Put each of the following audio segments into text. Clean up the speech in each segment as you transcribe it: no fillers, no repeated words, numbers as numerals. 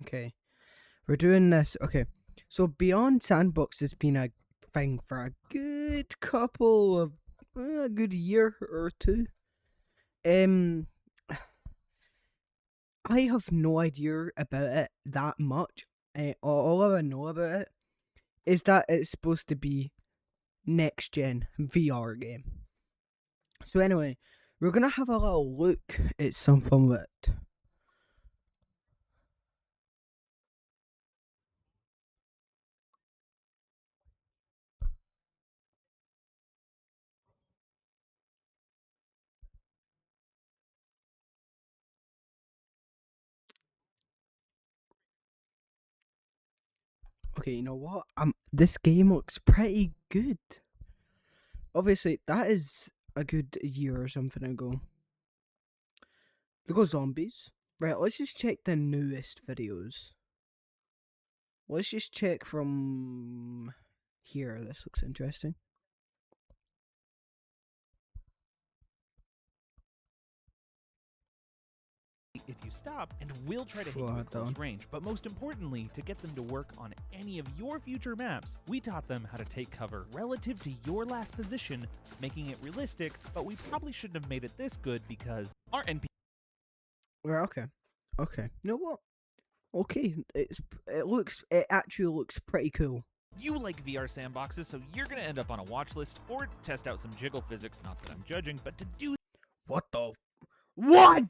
Okay, we're doing this. Okay, so Beyond Sandbox has been a thing for a good couple of a good year or two. Um, I have no idea about it that much. All I know about it is that it's supposed to be next gen VR game. So anyway, we're gonna have a little look at something that. Okay, you know what? This game looks pretty good. Obviously, that is a good year or something ago. There go zombies. Right, let's just check the newest videos. Let's just check from here. This looks interesting. If you stop, and we'll try to hit you What at the- close range. But most importantly, to get them to work on any of your future maps, we taught them how to take cover relative to your last position, making it realistic, but we probably shouldn't have made it this good because our NPC Well, okay. Okay. You know what? Okay, it actually looks pretty cool. you like VR sandboxes, so you're gonna end up on a watch list or test out some jiggle physics, not that I'm judging, but to do What the? What?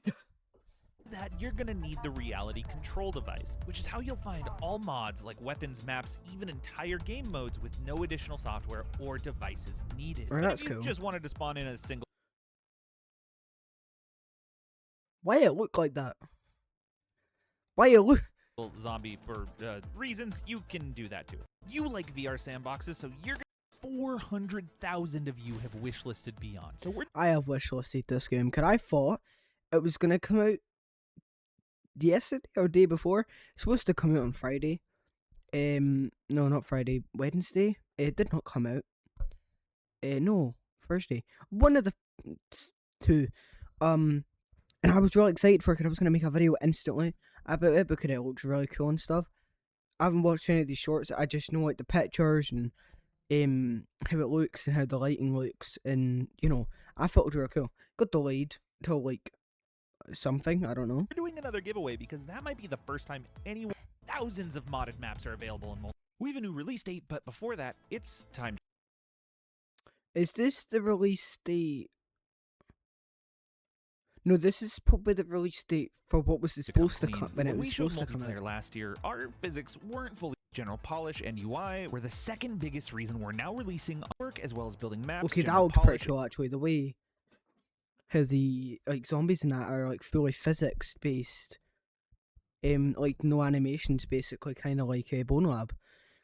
that, you're gonna need the reality control device, which is how you'll find all mods like weapons, maps, even entire game modes with no additional software or devices needed. Well, But that's if you cool. just wanted to spawn in a single Why it look like that? Why it look? zombie for reasons, you can do that too. You like VR sandboxes, so you're gonna 400,000 of you have wishlisted Beyond. So we're I have wishlisted this game. Cause I thought it was gonna come out yesterday or day before. It's supposed to come out on Friday. No, not Friday. Wednesday. It did not come out. No, Thursday. One of the two. And I was really excited for it. 'Cause I was gonna make a video instantly about it because it looks really cool and stuff. I haven't watched any of these shorts. I just know like the pictures and how it looks and how the lighting looks, and I thought it was really cool. Got delayed till like something, I don't know. doing another giveaway because that might be the first time anyone. Thousands of modded maps are available in multi. We have a new release date, but before that, it's time. Is this the release date? No, this is probably the release date for what was supposed to come when it was supposed to come multiplayer out. last year, our physics weren't fully. General polish and UI were the second biggest reason we're now releasing work as well as building maps. Okay, that general looks pretty polish, cool actually. The way how the like zombies and that are like fully physics based, like no animations basically, kind of like Bone Lab.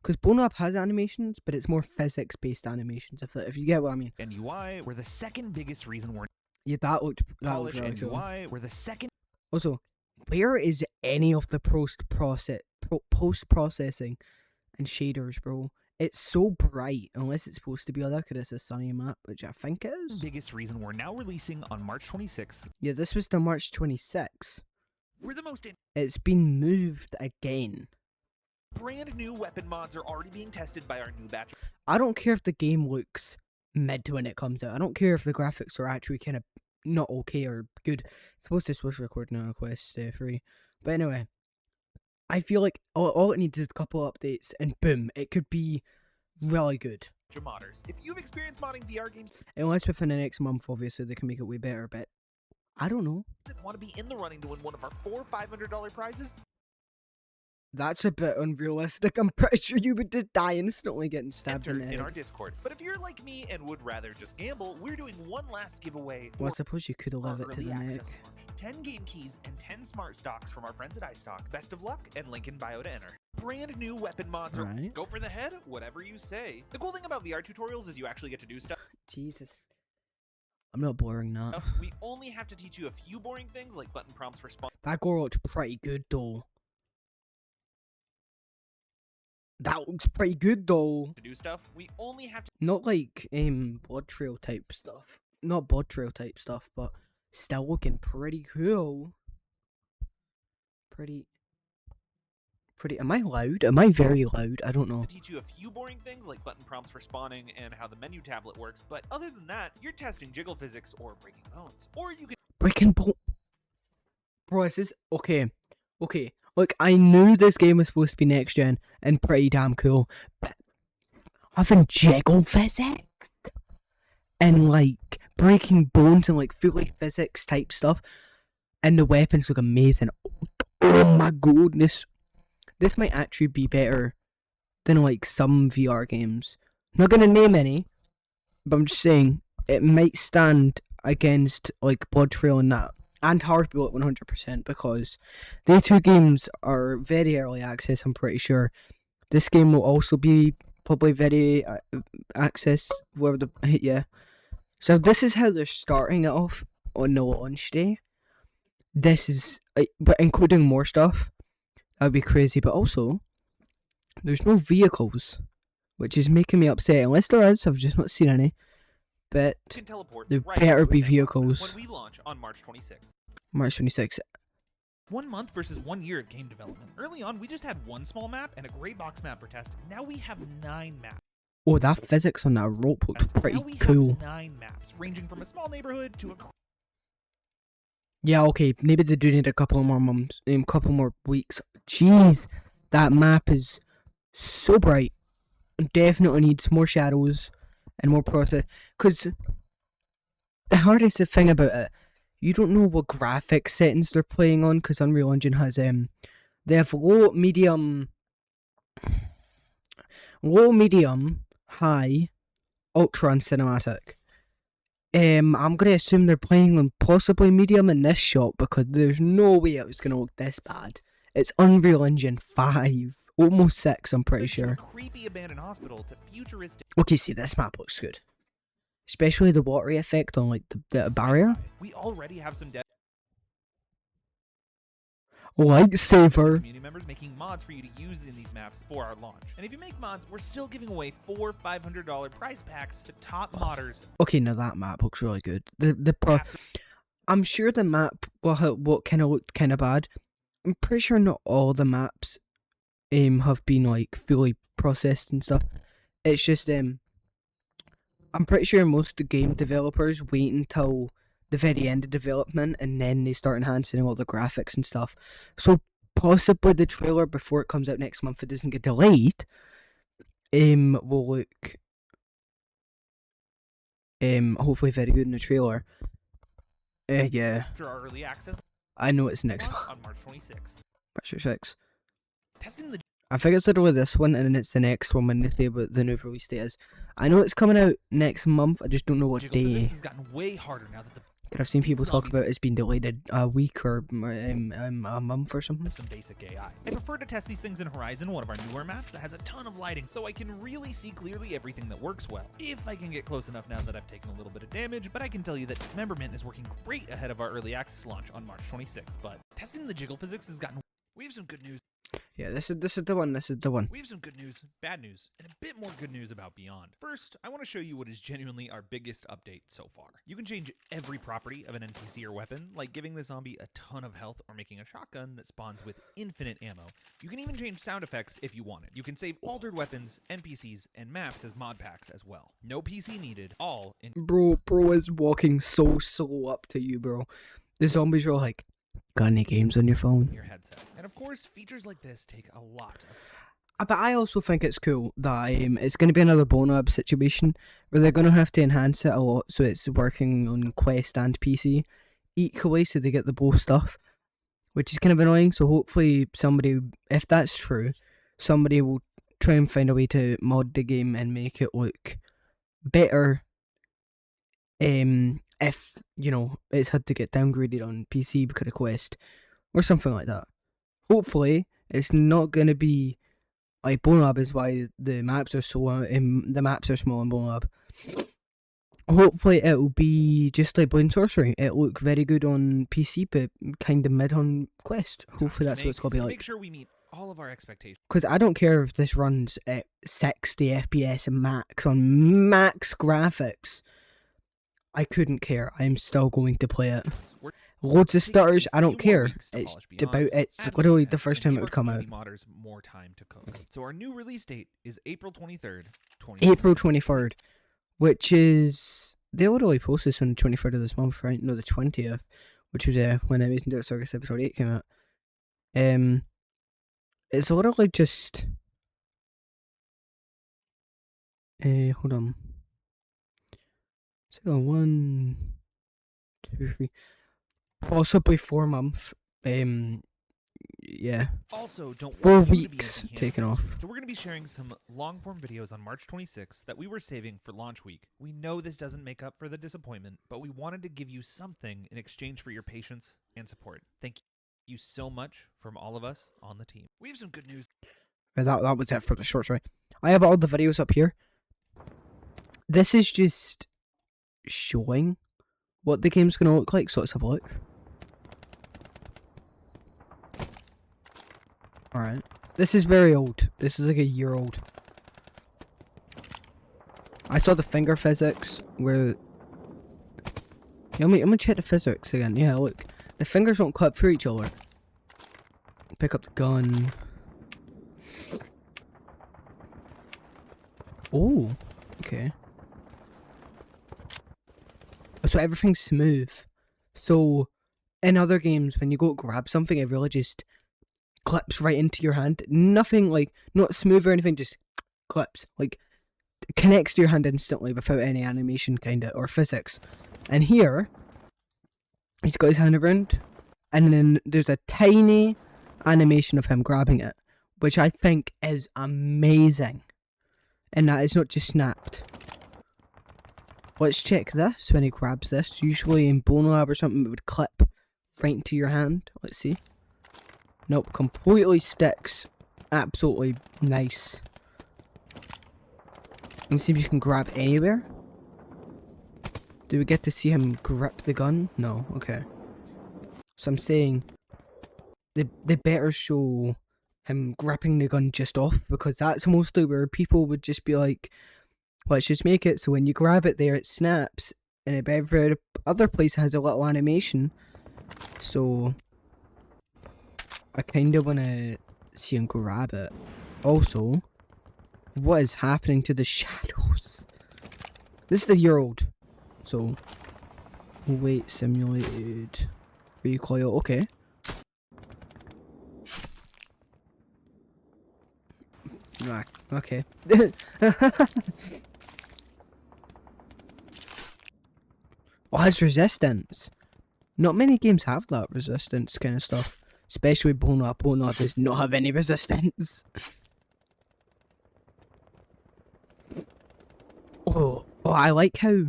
Because Bone Lab has animations, but it's more physics based animations. If you get what I mean. And UI were the second biggest reason we're Yeah, that looked polish really and cool. UI were the second. Also, where is any of the post processing and shaders, bro? It's so bright, unless it's supposed to be like it's a sunny map, which I think it is. Biggest reason we're now releasing on March 26th. Yeah, this was the March 26th. We're the most It's been moved again. brand new weapon mods are already being tested by our new batch. I don't care if the game looks mid when it comes out. I don't care if the graphics are actually kind of not okay or good. It's supposed to switch recording on Quest 3. But anyway, I feel like all it needs is a couple updates and boom, it could be really good. Modders. If you've experienced modding VR games Unless within the next month, obviously, they can make it way better, but I don't know. and want to be in the running to win one of our 4 $500 prizes, That's a bit unrealistic. I'm pretty sure you would just die instantly getting stabbed enter in the in our head. Discord. But if you're like me and would rather just gamble, we're doing one last giveaway Well, I for suppose you could have our left it to early the neck. access launch. 10 game keys and 10 smart stocks from our friends at iStock. Best of luck and link in bio to enter. Brand new weapon mods are Right. go for the head, whatever you say. The cool thing about VR tutorials is you actually get to do stuff. Jesus. I'm not blurring that. We only have to teach you a few boring things like button prompts for spawn. That gore looks pretty good, though. That looks pretty good, though. To do stuff, we only have to Not like blood trail type stuff. Not blood trail type stuff, but still looking pretty cool. Pretty pretty. Am I loud? Am I very loud? I don't know. To teach you a few boring things like button prompts for spawning and how the menu tablet works, but other than that, you're testing jiggle physics or breaking bones. Or you can Breaking bone. Bro, this is okay. Okay. Look, I knew this game was supposed to be next gen and pretty damn cool, but having jiggle physics and like breaking bones and like fully physics type stuff, and the weapons look amazing. Oh my goodness. This might actually be better than like some VR games. I'm not gonna name any, but I'm just saying it might stand against like Blood Trail and that, and Hard Bullet 100%, because they two games are very early access. I'm pretty sure this game will also be probably very access. Where the yeah. So this is how they're starting it off on the launch day. This is, but including more stuff. That would be crazy. But also, there's no vehicles, which is making me upset. Unless there is, I've just not seen any. But there better be vehicles. When we launch on March 26th. March 26th. 1 month versus 1 year of game development. Early on, we just had one small map and a gray box map for testing. Now we have 9 maps. Oh, that physics on that rope looks pretty now we cool. Have 9 maps, ranging from a small neighborhood to a. Yeah, okay. Maybe they do need a couple more months, couple more weeks. Jeez, that map is so bright. Definitely needs more shadows and more process. Because the hardest thing about it, you don't know what graphics settings they're playing on. Because Unreal Engine has they have low, medium, high, ultra, and cinematic. I'm gonna assume they're playing on possibly medium in this shot, because there's no way it was gonna look this bad. It's Unreal Engine 5, almost 6, I'm pretty sure. Creepy abandoned hospital to futuristic. Okay, see, this map looks good, especially the watery effect on like the barrier. We already have some Lightsaber. community members making mods for you to use in these maps for our launch. And if you make mods, we're still giving away 4 $500 prize packs to top modders. Okay, now that map looks really good. I'm sure the map what kind of looked kind of bad. I'm pretty sure not all the maps have been like fully processed and stuff. It's just I'm pretty sure most of the game developers wait until the very end of development and then they start enhancing all the graphics and stuff. So possibly the trailer before it comes out next month, if it doesn't get delayed, will look hopefully very good in the trailer. Yeah. After our early access, I know it's next month. On March 26th. March 26th. Testing the. I think it's either this one and then it's the next one when they say what the new release date is. I know it's coming out next month. I just don't know what day. This has gotten way harder now that the. I've seen people talk about it's been delayed a week or a month or something. Some basic AI. I prefer to test these things in Horizon, one of our newer maps that has a ton of lighting, so I can really see clearly everything that works well. If I can get close enough now that I've taken a little bit of damage, but I can tell you that Dismemberment is working great ahead of our early access launch on March 26th. But testing the jiggle physics has gotten. We have some good news. Yeah, this is the one. This is the one. We have some good news, bad news, and a bit more good news about Beyond. First, I want to show you what is genuinely our biggest update so far. You can change every property of an NPC or weapon, like giving the zombie a ton of health or making a shotgun that spawns with infinite ammo. You can even change sound effects if you want it. You can save altered weapons, NPCs, and maps as mod packs as well. No PC needed, all in. Bro is walking so slow up to you, bro. The zombies are like, got any games on your phone? Your headset. And of course, features like this take a lot of. But I also think it's cool that it's going to be another Bonab situation where they're going to have to enhance it a lot so it's working on Quest and PC equally, so they get the both stuff, which is kind of annoying. So hopefully somebody, if that's true, somebody will try and find a way to mod the game and make it look better. If, it's had to get downgraded on PC because of Quest, or something like that. Hopefully, it's not going to be, like, Bonab is why the maps are so, the maps are small in Bonab. Hopefully, it will be just like Blade and Sorcery. It'll look very good on PC, but kind of mid on Quest. Hopefully, that's what it's going to be like. Make sure we meet all of our expectations. Because I don't care if this runs at 60 FPS max on max graphics. I couldn't care. I'm still going to play it. loads of It's taken stutters. a I don't few more care. weeks to It's polish about, beyond, it's add literally the content, first and time give it our would come out. community modders more time to cook. So our new release date is April 23rd, April 2026. 23rd, which is, they literally posted this on the 23rd of this month, right? No, the 20th, which was when Amazing Dirt Circus episode 8 came out. It's literally just, hold on. So 1, 2, 3, possibly 4 months. Yeah. Also, don't 4 want you to be weeks empty-handed taken next off. week. So we're going to be sharing some long-form videos on March 26th that we were saving for launch week. We know this doesn't make up for the disappointment, but we wanted to give you something in exchange for your patience and support. Thank you so much from all of us on the team. We have some good news. That was it for the shorts, right? I have all the videos up here. This is just showing what the game's gonna look like, so let's have a look. Alright. This is very old. This is like a year old. I saw the finger physics where... Yeah, I'm gonna check the physics again. Yeah, look. The fingers don't clip through each other. Pick up the gun. Oh, okay. So everything's smooth. So, in other games, when you go grab something, it really just clips right into your hand. Nothing like, not smooth or anything, just clips. Like, connects to your hand instantly without any animation, kinda, or physics. And here, he's got his hand around, and then there's a tiny animation of him grabbing it, which I think is amazing. And that is not just snapped. Let's check this when he grabs this. Usually in Bone Lab or something, it would clip right into your hand. Let's see. Nope, completely sticks. Absolutely nice. And see if you can grab anywhere. Do we get to see him grip the gun? No, okay. So I'm saying they better show him gripping the gun just off, because that's mostly where people would just be like, let's just make it so when you grab it there it snaps, and every other place has a little animation. So I kind of want to see him grab it. Also, what is happening to the shadows? This is a year old. So, weight simulated recoil, okay. Right, okay. Oh, it has resistance. Not many games have that resistance kind of stuff. Especially Bone Up. Bone Up does not have any resistance. Oh, I like how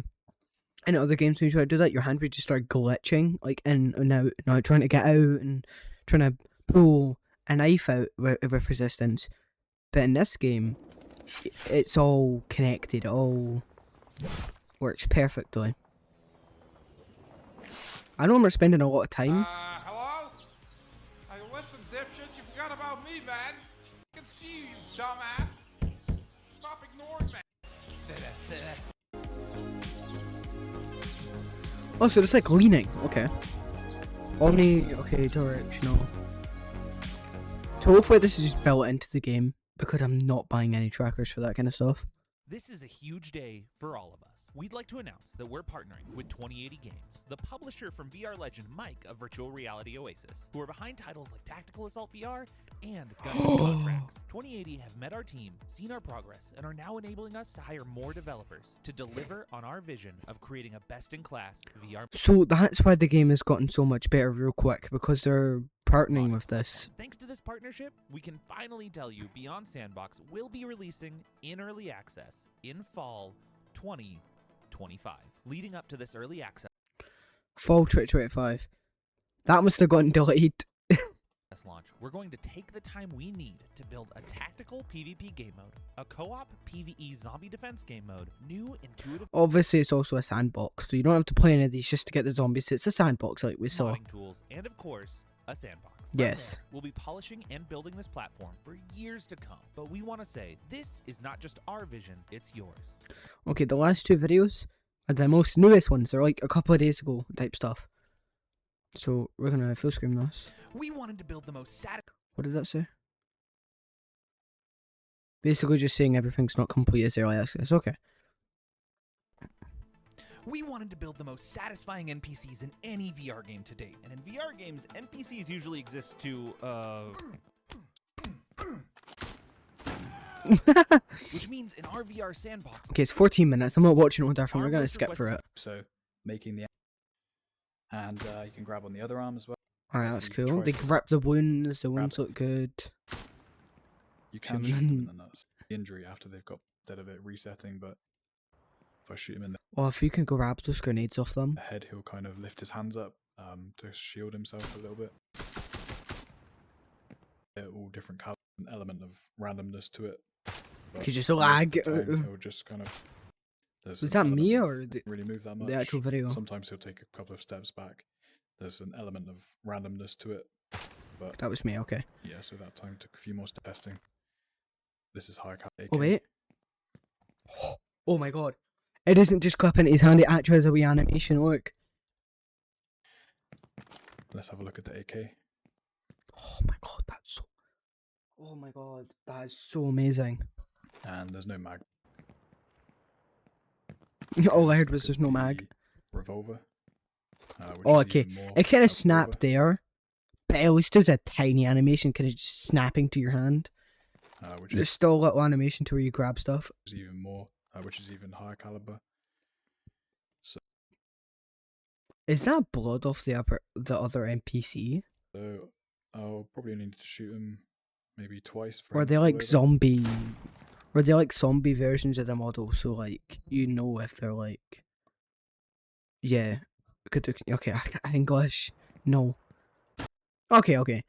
in other games when you try to do that, your hand would just start glitching, like in and out, trying to get out and trying to pull a knife out with resistance. But in this game, it's all connected, it all works perfectly. I know we're spending a lot of time. Hello? Hey, listen, dipshit, you forgot about me, man. I can see you, you dumbass. Stop ignoring me. Oh, so it's like leaning. Okay. Okay, directional. So hopefully this is just built into the game, because I'm not buying any trackers for that kind of stuff. This is a huge day for all of us. We'd like to announce that we're partnering with 2080 Games, the publisher from VR legend Mike of Virtual Reality Oasis, who are behind titles like Tactical Assault VR and Gun Contracts. 2080 have met our team, seen our progress, and are now enabling us to hire more developers to deliver on our vision of creating a best-in-class VR. So that's why the game has gotten so much better real quick, because they're partnering with this. Thanks to this partnership, we can finally tell you Beyond Sandbox will be releasing in early access in fall 2025. Leading up to this early access Fall 2025. That must have gotten delayed. launch, we're going to take the time we need to build a tactical PvP game mode, a co-op PvE zombie defense game mode, new intuitive Obviously, it's also a sandbox, so you don't have to play any of these just to get the zombies. It's a sandbox, like we saw. modding tools, and of course, a sandbox. Yes. We'll be polishing and building this platform for years to come, but we want to say this is not just our vision, it's yours. Okay, the last two videos are the most newest ones. They're like a couple of days ago type stuff. So we're gonna full screen this. We wanted to build the most What did that say? Basically just saying everything's not complete as early access. Okay. We wanted to build the most satisfying NPCs in any VR game to date. And in VR games, NPCs usually exist to, which means in our VR sandbox. Okay, it's 14 minutes. I'm not watching all different. We're gonna skip through it. So making the and you can grab on the other arm as well. Alright, If that's you cool. try They to grip the wounds. The grab wounds it. look good. You can shoot them and then that's the injury after they've got instead of it resetting. But if I shoot him in Well, if you can grab those grenades off them. the head, he'll kind of lift his hands up to shield himself a little bit. They're all different colors, an element of randomness to it. But Could just most of lag. the time, he'll just kind of. There's Is an that me element of- or doesn't really move that much. the actual video? Sometimes he'll take a couple of steps back. There's an element of randomness to it, but That was me, okay. yeah, so that time took a few more steps testing. This is high caliber. Oh, wait. Oh my god. It isn't just clipping his hand, it actually has a wee animation, look. Let's have a look at the AK. Oh my god, that's so... Oh my god, that is so amazing. And there's no mag. All I Let's heard look was at there's no mag. the Revolver. Which Oh, is okay. even more It kind of like snapped Revolver, there. But at least there's a tiny animation, kind of just snapping to your hand. which There's still a little animation to where you grab stuff. is even more, which is even higher caliber. Is that blood off the other NPC? So I'll probably need to shoot him maybe twice. For Or are him to they fall like over. zombie? Or are they like zombie versions of the model? So like you know if they're like, yeah, okay, English, no. Okay.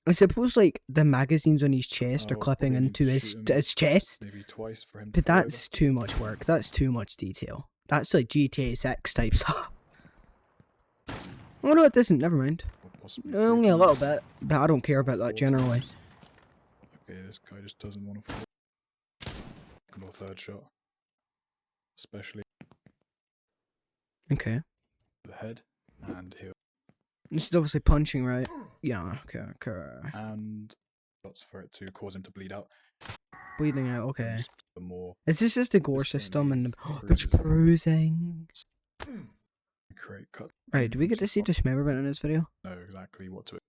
I suppose like the magazines on his chest are I'll clipping probably need into to his shoot him his chest. Maybe twice for him. But to fall over. that's too much work. That's too much detail. That's like GTA 6 type stuff. Oh no, it doesn't. Never mind. Or possibly Only 3 a little times, bit, but I don't care about that 4 generally. times. Okay, this guy just doesn't want to fall. Second or third shot, especially Okay. the head, and he'll This is obviously punching, right? Yeah. Okay. and shots for it to cause him to bleed out. Bleeding out. Okay. Just the more Is this just the gore This one system and is there's bruising. bruising? create cut. Right, do we get to see the dismemberment in this video? know exactly what to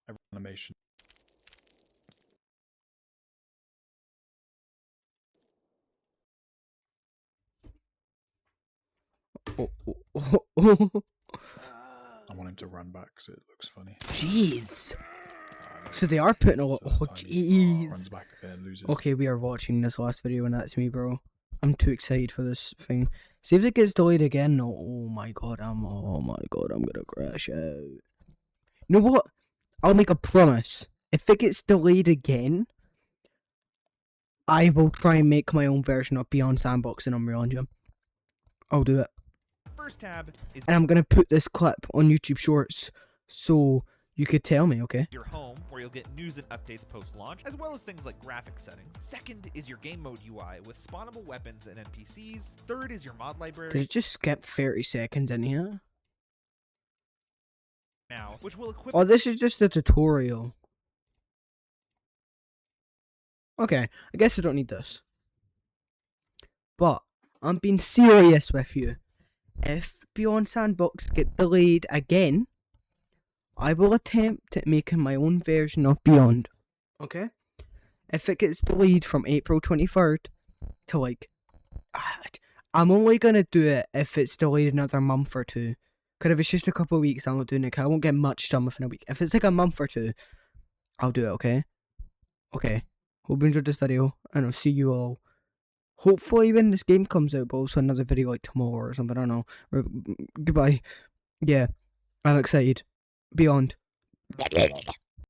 every animation. Oh. I want him to run back because it looks funny. Jeez. So they are putting a lot. So Oh, that time he jeez. runs back a bit and loses. Okay, we are watching this last video, and that's me, bro. I'm too excited for this thing. See if it gets delayed again. No, oh my god, I'm gonna crash out. You know what? I'll make a promise. If it gets delayed again, I will try and make my own version of Beyond Sandbox and Unreal Engine. I'll do it. First tab is And I'm gonna put this clip on YouTube Shorts, so you could tell me, okay? your home, where you'll get news and updates post-launch, as well as things like graphic settings. Second is your game mode UI with spawnable weapons and NPCs. Third is your mod library Did it just skip 30 seconds in here? now, which will equip Oh, this is just a tutorial. Okay, I guess I don't need this. But, I'm being serious with you. If Beyond Sandbox get delayed again, I will attempt at making my own version of Beyond. Okay? If it gets delayed from April 23rd to like... I'm only gonna do it if it's delayed another month or two. Because if it's just a couple of weeks, I'm not doing it. 'Cause I won't get much done within a week. If it's like a month or two, I'll do it, okay? Okay. Hope you enjoyed this video, and I'll see you all. Hopefully when this game comes out, but also another video like tomorrow or something, I don't know. Goodbye. Yeah, I'm excited. Beyond.